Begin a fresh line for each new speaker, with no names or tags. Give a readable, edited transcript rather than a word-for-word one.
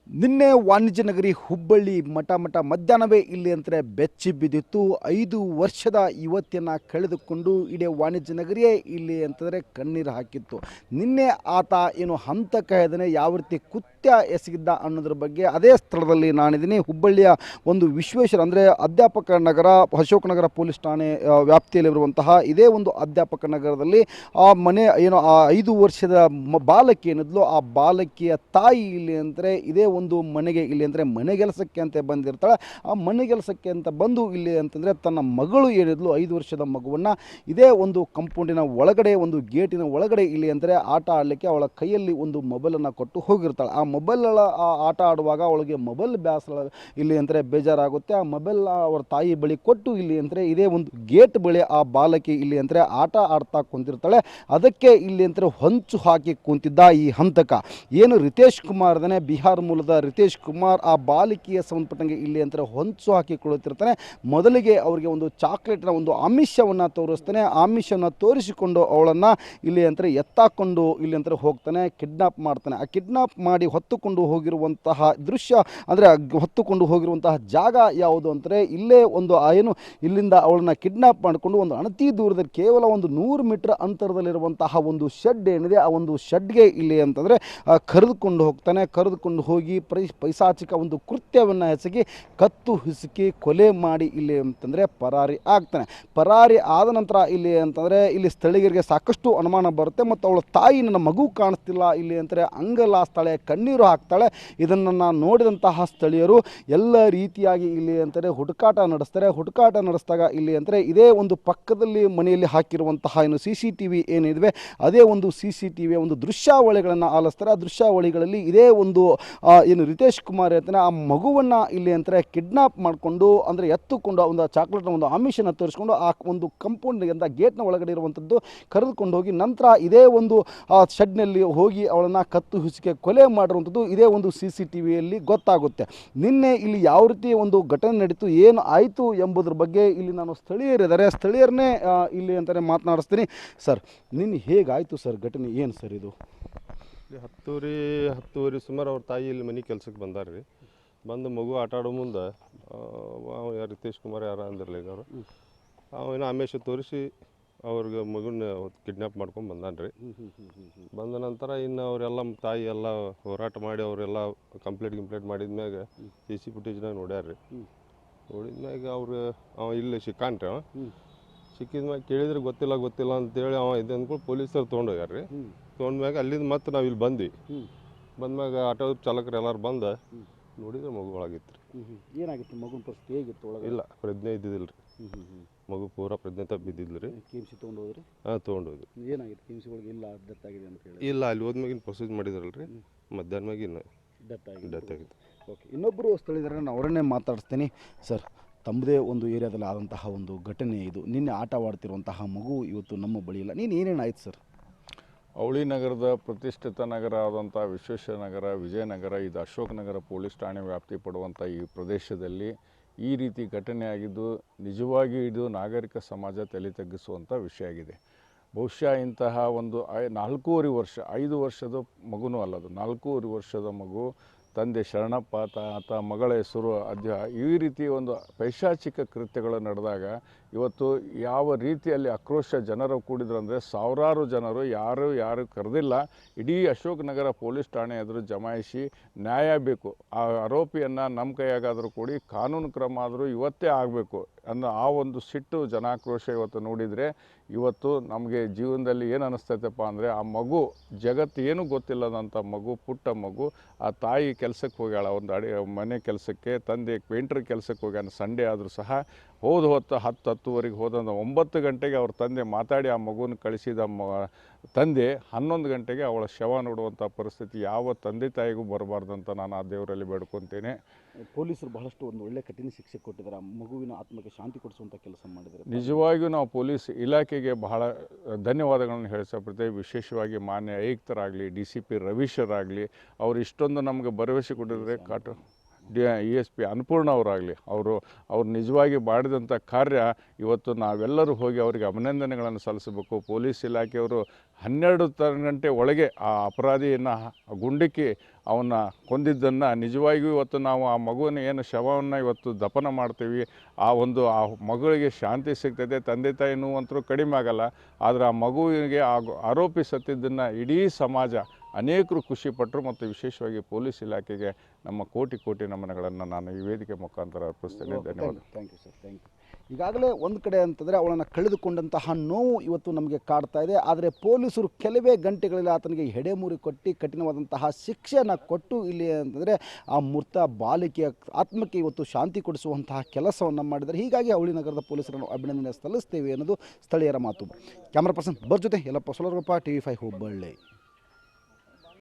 ನಿನ್ನೆ ವಾಣಿಜ್ಯ ನಗರಿ ಹುಬ್ಬಳ್ಳಿ ಮಠ ಮಧ್ಯಾಹ್ನವೇ ಇಲ್ಲಿ ಅಂತಾರೆ ಬೆಚ್ಚಿ ಬಿದ್ದಿತ್ತು. 5 ವರ್ಷದ ಯುವತಿಯನ್ನು ಕಳೆದುಕೊಂಡು ಇಡೀ ವಾಣಿಜ್ಯ ನಗರಿಯೇ ಇಲ್ಲಿ ಅಂತಂದರೆ ಕಣ್ಣೀರು ಹಾಕಿತ್ತು. ನಿನ್ನೆ ಆತ ಏನು ಹಂತಕ ಇದ್ದಾನೆ, ಯಾವ ರೀತಿ ಕೃತ್ಯ ಎಸಗಿದ್ದ ಅನ್ನೋದ್ರ ಬಗ್ಗೆ ಅದೇ ಸ್ಥಳದಲ್ಲಿ ನಾನಿದ್ದೀನಿ. ಹುಬ್ಬಳ್ಳಿಯ ಒಂದು ವಿಶ್ವೇಶ್ವರ ಅಂದರೆ ಅಧ್ಯಾಪಕ ನಗರ, ಅಶೋಕನಗರ ಪೊಲೀಸ್ ಠಾಣೆ ವ್ಯಾಪ್ತಿಯಲ್ಲಿರುವಂತಹ ಇದೇ ಒಂದು ಅಧ್ಯಾಪಕ ನಗರದಲ್ಲಿ ಆ ಮನೆ ಏನು ಆ 5 ವರ್ಷದ ಬಾಲಕಿ ಏನಿದ್ಲು, ಆ ಬಾಲಕಿಯ ತಾಯಿ ಇಲ್ಲಿ ಅಂದರೆ ಇದೇ ಒಂದು ಮನೆಗೆ ಇಲ್ಲಿ ಅಂದರೆ ಮನೆಗೆಲಸಕ್ಕೆ ಅಂತ ಬಂದಿರ್ತಾಳೆ. ಆ ಮನೆಗೆಲಸಕ್ಕೆ ಅಂತ ಬಂದು ಇಲ್ಲಿ ಅಂತಂದರೆ ತನ್ನ ಮಗಳು ಏನಿದ್ಲು 5 ವರ್ಷದ ಮಗುವನ್ನು ಇದೇ ಒಂದು ಕಂಪೌಂಡಿನ ಒಳಗಡೆ, ಒಂದು ಗೇಟಿನ ಒಳಗಡೆ ಇಲ್ಲಿ ಅಂದರೆ ಆಟ ಆಡಲಿಕ್ಕೆ ಅವಳ ಕೈಯಲ್ಲಿ ಒಂದು ಮೊಬೈಲನ್ನು ಕೊಟ್ಟು ಹೋಗಿರ್ತಾಳೆ. ಆ ಮೊಬೈಲ್ ಆಟ ಆಡುವಾಗ ಅವಳಿಗೆ ಮೊಬೈಲ್ ಬೇಸರ ಇಲ್ಲಿ ಅಂದರೆ ಬೇಜಾರಾಗುತ್ತೆ. ಆ ಮೊಬೈಲ್ ಅವರ ತಾಯಿ ಬಳಿ ಕೊಟ್ಟು ಇಲ್ಲಿ ಅಂದರೆ ಇದೇ ಒಂದು ಗೇಟ್ ಬಳಿ ಆ ಬಾಲಕಿ ಇಲ್ಲಿ ಅಂದರೆ ಆಟ ಆಡ್ತಾ ಕುಂತಿರ್ತಾಳೆ. ಅದಕ್ಕೆ ಇಲ್ಲಿ ಅಂದರೆ ಹೊಂಚು ಹಾಕಿ ಕುಂತಿದ್ದ ಈ ಹಂತಕ ಏನು ರಿತೇಶ್ ಕುಮಾರ್ ಇದ್ದಾನೆ, ಬಿಹಾರ ಮೂಲದ ರಿತೇಶ್ ಕುಮಾರ್, ಆ ಬಾಲಿಕೆಯ ಸಂಬಂಧಪಟ್ಟಂಗೆ ಇಲ್ಲಿ ಅಂದರೆ ಹೊಂಚು ಹಾಕಿಕೊಳ್ಳುತ್ತಿರ್ತಾನೆ. ಮೊದಲಿಗೆ ಅವರಿಗೆ ಒಂದು ಚಾಕ್ಲೇಟ್ನ ಒಂದು ಆಮಿಷವನ್ನು ತೋರಿಸ್ತಾನೆ. ಆಮಿಷವನ್ನು ತೋರಿಸಿಕೊಂಡು ಅವಳನ್ನು ಇಲ್ಲಿ ಅಂದರೆ ಎತ್ತಾಕೊಂಡು ಇಲ್ಲಿ ಅಂದರೆ ಹೋಗ್ತಾನೆ, ಕಿಡ್ನಾಪ್ ಮಾಡ್ತಾನೆ. ಆ ಕಿಡ್ನಾಪ್ ಮಾಡಿ ಹೊತ್ತುಕೊಂಡು ಹೋಗಿರುವಂತಹ ದೃಶ್ಯ ಅಂದರೆ ಹೊತ್ತುಕೊಂಡು ಹೋಗಿರುವಂತಹ ಜಾಗ ಯಾವುದು ಅಂದರೆ ಇಲ್ಲೇ ಒಂದು ಏನು ಇಲ್ಲಿಂದ ಅವಳನ್ನು ಕಿಡ್ನಾಪ್ ಮಾಡಿಕೊಂಡು ಒಂದು ಅಣತಿ ದೂರದಲ್ಲಿ ಕೇವಲ ಒಂದು 100 ಮೀಟರ್ ಅಂತರದಲ್ಲಿರುವಂತಹ ಒಂದು ಶೆಡ್ ಏನಿದೆ, ಆ ಒಂದು ಶೆಡ್ಗೆ ಇಲ್ಲಿ ಅಂತಂದರೆ ಕರೆದುಕೊಂಡು ಹೋಗ್ತಾನೆ. ಕರೆದುಕೊಂಡು ಹೋಗಿ ಪೈಸಾಚಿಕ ಒಂದು ಕೃತ್ಯವನ್ನು ಎಸಗಿ ಕತ್ತು ಹಿಸುಕಿ ಕೊಲೆ ಮಾಡಿ ಇಲ್ಲಿ ಅಂತಂದರೆ ಪರಾರಿ ಆಗ್ತಾನೆ. ಪರಾರಿ ಆದ ನಂತರ ಇಲ್ಲಿ ಅಂತಂದರೆ ಇಲ್ಲಿ ಸ್ಥಳೀಯರಿಗೆ ಸಾಕಷ್ಟು ಅನುಮಾನ ಬರುತ್ತೆ ಮತ್ತು ಅವಳ ತಾಯಿ ನನ್ನ ಮಗು ಕಾಣಿಸ್ತಿಲ್ಲ ಇಲ್ಲಿ ಅಂತಾರೆ ಅಂಗಲಾಸ್ತಾಳೆ, ಕಣ್ಣೀರು ಹಾಕ್ತಾಳೆ. ಇದನ್ನು ನೋಡಿದಂತಹ ಸ್ಥಳೀಯರು ಎಲ್ಲ ರೀತಿಯಾಗಿ ಇಲ್ಲಿ ಅಂತಾರೆ ಹುಡುಕಾಟ ನಡೆಸ್ತಾರೆ. ಹುಡುಕಾಟ ನಡೆಸಿದಾಗ ಇಲ್ಲಿ ಅಂದರೆ ಇದೇ ಒಂದು ಪಕ್ಕದಲ್ಲಿ ಮನೆಯಲ್ಲಿ ಹಾಕಿರುವಂತಹ ಏನು CCTV ಏನಿದೆ ಅದೇ ಒಂದು CCTV ಒಂದು ದೃಶ್ಯಾವಳಿಗಳನ್ನು ಆಲಿಸ್ತಾರೆ. ಆ ದೃಶ್ಯಾವಳಿಗಳಲ್ಲಿ ಇದೇ ಒಂದು ಏನು ರಿತೇಶ್ ಕುಮಾರ್ ಹೇಳ್ತಾನೆ ಆ ಮಗುವನ್ನು ಇಲ್ಲಿ ಅಂತಾರೆ ಕಿಡ್ನಾಪ್ ಮಾಡಿಕೊಂಡು ಅಂದರೆ ಎತ್ತುಕೊಂಡು ಒಂದು ಚಾಕ್ಲೇಟ್ನ ಒಂದು ಆಮಿಷನ ತೋರಿಸ್ಕೊಂಡು ಆ ಒಂದು ಕಂಪೌಂಡ್ ಅಂತ ಗೇಟ್ನ ಒಳಗಡೆ ಇರುವಂಥದ್ದು ಕರೆದುಕೊಂಡು ಹೋಗಿ ನಂತರ ಇದೇ ಒಂದು ಶೆಡ್ನಲ್ಲಿ ಹೋಗಿ ಅವಳನ್ನು ಕತ್ತು ಹಿಸುಕೆ ಕೊಲೆ ಮಾಡಿರುವಂಥದ್ದು ಇದೇ ಒಂದು CCTVಯಲ್ಲಿ ಗೊತ್ತಾಗುತ್ತೆ. ನಿನ್ನೆ ಇಲ್ಲಿ ಯಾವ ರೀತಿ ಒಂದು ಘಟನೆ ನಡೀತು, ಏನು ಆಯಿತು ಎಂಬುದ್ರ ಬಗ್ಗೆ ಇಲ್ಲಿ ನಾನು ಸ್ಥಳೀಯರಿದ್ದಾರೆ, ಸ್ಥಳೀಯರನ್ನೇ ಇಲ್ಲಿ ಅಂತಾರೆ ಮಾತನಾಡಿಸ್ತೀನಿ. ಸರ್, ನಿನ್ನೆ ಹೇಗಾಯಿತು ಸರ್ ಘಟನೆ, ಏನು ಸರ್ ಇದು?
10 ಸುಮಾರು ಅವ್ರ ತಾಯಿ ಇಲ್ಲಿ ಮನೆ ಕೆಲ್ಸಕ್ಕೆ ಬಂದಾರ್ರಿ. ಬಂದು ಮಗು ಆಟ ಆಡೋ ಮುಂದೆ ರಿತೇಶ್ ಕುಮಾರ್ ಯಾರು ಅಂದಿರಲಿ ಈಗ ಅವರು ಅವೇನೋ ಆಮೇಶ ತೋರಿಸಿ ಅವ್ರಿಗೆ ಮಗುನ ಕಿಡ್ನಾಪ್ ಮಾಡ್ಕೊಂಡು ಬಂದಾನ್ರಿ. ಬಂದ ನಂತರ ಇನ್ನು ಅವರೆಲ್ಲ ತಾಯಿ ಎಲ್ಲ ಹೋರಾಟ ಮಾಡಿ ಅವರೆಲ್ಲ ಕಂಪ್ಲೇಂಟ್ ಮಾಡಿದ್ಮ್ಯಾಗ CC ಫುಟೇಜ್ನಾಗ ನೋಡ್ಯಾರ್ರಿ. ನೋಡಿದ್ಮ್ಯಾಗ ಅವ್ರು ಇಲ್ಲಿ ಸಿಕ್ಕಾನ್ರಿ. ಸಿಕ್ಕಿದ್ಮ್ಯಾಗ ಕೇಳಿದ್ರೆ ಗೊತ್ತಿಲ್ಲ ಅಂತೇಳಿ ಇದು ಅಂದ್ಕೊಂಡು ಪೊಲೀಸರು ತೊಗೊಂಡೋಗ್ಯಾರ್ರಿ. ತೊಗೊಂಡ್ಮ್ಯಾಗ ಅಲ್ಲಿಂದ ಮತ್ತೆ ನಾವು ಇಲ್ಲಿ ಬಂದ್ವಿ. ಬಂದ್ಮ್ಯಾಗ ಆಟೋ ಚಾಲಕರು ಎಲ್ಲರೂ ಬಂದು ನೋಡಿದ್ರೆ ಮಗು ಒಳಗಿತ್ತು ರೀ.
ಏನಾಗಿತ್ತು ಮಗುನ ಪರಿಸ್ಥಿತಿ ಹೇಗಿತ್ತು ಒಳಗೆ?
ಇಲ್ಲ, ಪ್ರಜ್ಞೆ ಇದ್ದಿದ್ದಿಲ್ಲ ರೀ. ಮಗು ಪೂರಾ ಪ್ರಜ್ಞೆ ತಪ್ಪಿದ್ದಿಲ್ಲ ರೀ.
KMC ತೊಗೊಂಡೋದ್ರಿ?
ತೊಗೊಂಡೋದ್ರಿ.
ಏನಾಗಿತ್ತು KMC ಒಳಗೆ? ಇಲ್ಲ ಡೆತ್ ಆಗಿದೆ ಅಂತ ಹೇಳಿ?
ಇಲ್ಲ, ಅಲ್ಲಿ ಹೋದ್ಮ್ಯಾಗಿನ ಪ್ರೊಸೀಜ್ ಮಾಡಿದ್ರಲ್ಲ ರೀ, ಮಧ್ಯಾಹ್ನವಾಗಿನ
ಡೆತ್
ಆಗಿತ್ತು.
ಓಕೆ, ಇನ್ನೊಬ್ಬರು ಸ್ಥಳೀಯರ ನಾನು ಅವರನ್ನೇ ಮಾತಾಡಿಸ್ತೀನಿ. ಸರ್, ತಮ್ಮದೇ ಒಂದು ಏರಿಯಾದಲ್ಲಿ ಆದಂತಹ ಒಂದು ಘಟನೆ ಇದು. ನಿನ್ನೆ ಆಟವಾಡ್ತಿರುವಂತಹ ಮಗು ಇವತ್ತು ನಮ್ಮ ಬಳಿ ಇಲ್ಲ. ಏನೇನು ಆಯ್ತು ಸರ್?
ಅವಳಿ ನಗರದ ಪ್ರತಿಷ್ಠಿತ ನಗರ ಆದಂಥ ವಿಶ್ವೇಶ್ವರ ನಗರ, ವಿಜಯನಗರ, ಇದು ಅಶೋಕ ನಗರ ಪೊಲೀಸ್ ಠಾಣೆ ವ್ಯಾಪ್ತಿ ಪಡುವಂಥ ಈ ಪ್ರದೇಶದಲ್ಲಿ ಈ ರೀತಿ ಘಟನೆ ಆಗಿದ್ದು ನಿಜವಾಗಿ ಇದು ನಾಗರಿಕ ಸಮಾಜ ತಲೆ ತಗ್ಗಿಸುವಂಥ ವಿಷಯ ಆಗಿದೆ. ಬಹುಶಃ ಇಂತಹ ಒಂದು 4.5 ವರ್ಷ, 5 ವರ್ಷದ ಮಗುನೂ ಅಲ್ಲದು, 4.5 ವರ್ಷದ ಮಗು, ತಂದೆ ಶರಣಪ್ಪ, ಆತ ಮಗಳ ಹೆಸರು ಈ ರೀತಿ ಒಂದು ಪೈಶಾಚಿಕ ಕೃತ್ಯಗಳು ನಡೆದಾಗ ಇವತ್ತು ಯಾವ ರೀತಿಯಲ್ಲಿ ಆಕ್ರೋಶ ಜನರು ಕೂಡಿದ್ರು ಅಂದರೆ ಸಾವಿರಾರು ಜನರು ಯಾರು ಕರೆದಿಲ್ಲ, ಇಡೀ ಅಶೋಕ್ ನಗರ ಪೊಲೀಸ್ ಠಾಣೆ ಎದುರು ಜಮಾಯಿಸಿ ನ್ಯಾಯ ಬೇಕು, ಆ ಆರೋಪಿಯನ್ನು ನಮ್ಮ ಕೈಯಾಗಾದರೂ ಕೂಡಿ ಕಾನೂನು ಕ್ರಮ ಆದರೂ ಇವತ್ತೇ ಆಗಬೇಕು ಅನ್ನೋ ಆ ಒಂದು ಸಿಟ್ಟು ಜನಾಕ್ರೋಶ ಇವತ್ತು ನೋಡಿದರೆ ಇವತ್ತು ನಮಗೆ ಜೀವನದಲ್ಲಿ ಏನು ಅನ್ನಿಸ್ತೈತಪ್ಪ ಅಂದರೆ ಆ ಮಗು ಜಗತ್ತು ಏನೂ ಗೊತ್ತಿಲ್ಲದಂಥ ಮಗು, ಪುಟ್ಟ ಮಗು, ಆ ತಾಯಿ ಕೆಲಸಕ್ಕೆ ಹೋಗ್ಯಾಳ, ಒಂದು ಮನೆ ಕೆಲಸಕ್ಕೆ, ತಂದೆ ಪೇಂಟ್ರ್ ಕೆಲಸಕ್ಕೆ ಹೋಗ್ಯಾನ. ಸಂಡೇ ಆದರೂ ಸಹ ಹೊತ್ತು 10-10:30 ಹೋದಂಥ 9 ಗಂಟೆಗೆ ಅವ್ರ ತಂದೆ ಮಾತಾಡಿ ಆ ಮಗುನ ಕಳಿಸಿದ ತಂದೆ 11 ಗಂಟೆಗೆ ಅವಳ ಶವ ನೋಡುವಂಥ ಪರಿಸ್ಥಿತಿ ಯಾವ ತಂದೆ ತಾಯಿಗೂ ಬರಬಾರ್ದಂತ ನಾನು ಆ ದೇವರಲ್ಲಿ ಬೇಡ್ಕೊತೇನೆ.
ಪೊಲೀಸರು ಬಹಳಷ್ಟು ಒಂದು ಒಳ್ಳೆ ಕಠಿಣ ಶಿಕ್ಷೆ ಕೊಟ್ಟಿದ್ದಾರೆ, ಮಗುವಿನ ಆತ್ಮಕ್ಕೆ ಶಾಂತಿ ಕೊಡಿಸುವಂಥ ಕೆಲಸ ಮಾಡಿದ್ದಾರೆ.
ನಿಜವಾಗಿಯೂ ನಾವು ಪೊಲೀಸ್ ಇಲಾಖೆಗೆ ಬಹಳ ಧನ್ಯವಾದಗಳನ್ನು ಹೇಳಿಸಪಡ್ತೇವೆ. ವಿಶೇಷವಾಗಿ ಮಾನ್ಯ ಆಯುಕ್ತರಾಗಲಿ, DCP ರವೀಶರಾಗಲಿ, ಅವರು ಇಷ್ಟೊಂದು ನಮಗೆ ಭರವಸೆ ಕೊಟ್ಟಿದ್ದಾರೆ. ESP ಅನ್ನಪೂರ್ಣ ಅವರಾಗಲಿ, ಅವರು ನಿಜವಾಗಿ ಮಾಡಿದಂಥ ಕಾರ್ಯ ಇವತ್ತು ನಾವೆಲ್ಲರೂ ಹೋಗಿ ಅವರಿಗೆ ಅಭಿನಂದನೆಗಳನ್ನು ಸಲ್ಲಿಸಬೇಕು. ಪೊಲೀಸ್ ಇಲಾಖೆಯವರು 12 ಗಂಟೆ ಒಳಗೆ ಆ ಅಪರಾಧಿಯನ್ನು ಗುಂಡಿಕ್ಕಿ ಅವನ್ನ ಕೊಂದಿದ್ದನ್ನು ನಿಜವಾಗಿಯೂ ಇವತ್ತು ನಾವು ಆ ಮಗುವಿನ ಏನು ಶವವನ್ನು ಇವತ್ತು ದಫನ ಮಾಡ್ತೀವಿ, ಆ ಮಗುವಿಗೆ ಶಾಂತಿ ಸಿಗ್ತದೆ, ತಂದೆ ತಾಯಿ ನೋವಂತರೂ ಕಡಿಮೆ ಆಗಲ್ಲ. ಆದರೆ ಆ ಮಗುವಿಗೆ ಆರೋಪಿ ಸತ್ತಿದ್ದನ್ನು ಇಡೀ ಸಮಾಜ ಅನೇಕರು ಖುಷಿಪಟ್ಟರು ಮತ್ತು ವಿಶೇಷವಾಗಿ ಪೊಲೀಸ್ ಇಲಾಖೆಗೆ ನಮ್ಮ ಕೋಟಿ ನಮನಗಳನ್ನು ನಾನು ಈ ವೇದಿಕೆ ಮುಖಾಂತರ ಅರ್ಪಿಸ್ತೇನೆ. ಧನ್ಯವಾದ.
Thank you sir, thank you. ಈಗಾಗಲೇ ಒಂದು ಕಡೆ ಅಂತಂದರೆ ಅವಳನ್ನು ಕಳೆದುಕೊಂಡಂತಹ ನೋವು ಇವತ್ತು ನಮಗೆ ಕಾಡ್ತಾ ಇದೆ. ಆದರೆ ಪೊಲೀಸರು ಕೆಲವೇ ಗಂಟೆಗಳಲ್ಲಿ ಆತನಿಗೆ ಎಡೆಮುರಿ ಕೊಟ್ಟು ಕಠಿಣವಾದಂತಹ ಶಿಕ್ಷೆಯನ್ನು ಕೊಟ್ಟು ಇಲ್ಲಿ ಅಂತಂದರೆ ಆ ಮೃತ ಬಾಲಿಕೆಯ ಆತ್ಮಕ್ಕೆ ಇವತ್ತು ಶಾಂತಿ ಕೊಡಿಸುವಂತಹ ಕೆಲಸವನ್ನು ಮಾಡಿದ್ದಾರೆ. ಹೀಗಾಗಿ ಅವಳಿ ನಗರದ ಪೊಲೀಸರನ್ನು ಅಭಿನಂದನೆ ಸಲ್ಲಿಸ್ತೇವೆ ಅನ್ನೋದು ಸ್ಥಳೀಯರ ಮಾತು. ಕ್ಯಾಮ್ರಾ ಪರ್ಸನ್ ಬರ್ ಜೊತೆ ಯಲ್ಲಪ್ಪ ಸೋಲರಗೊಪ್ಪ, TV5 ಹುಬ್ಬಳ್ಳಿ.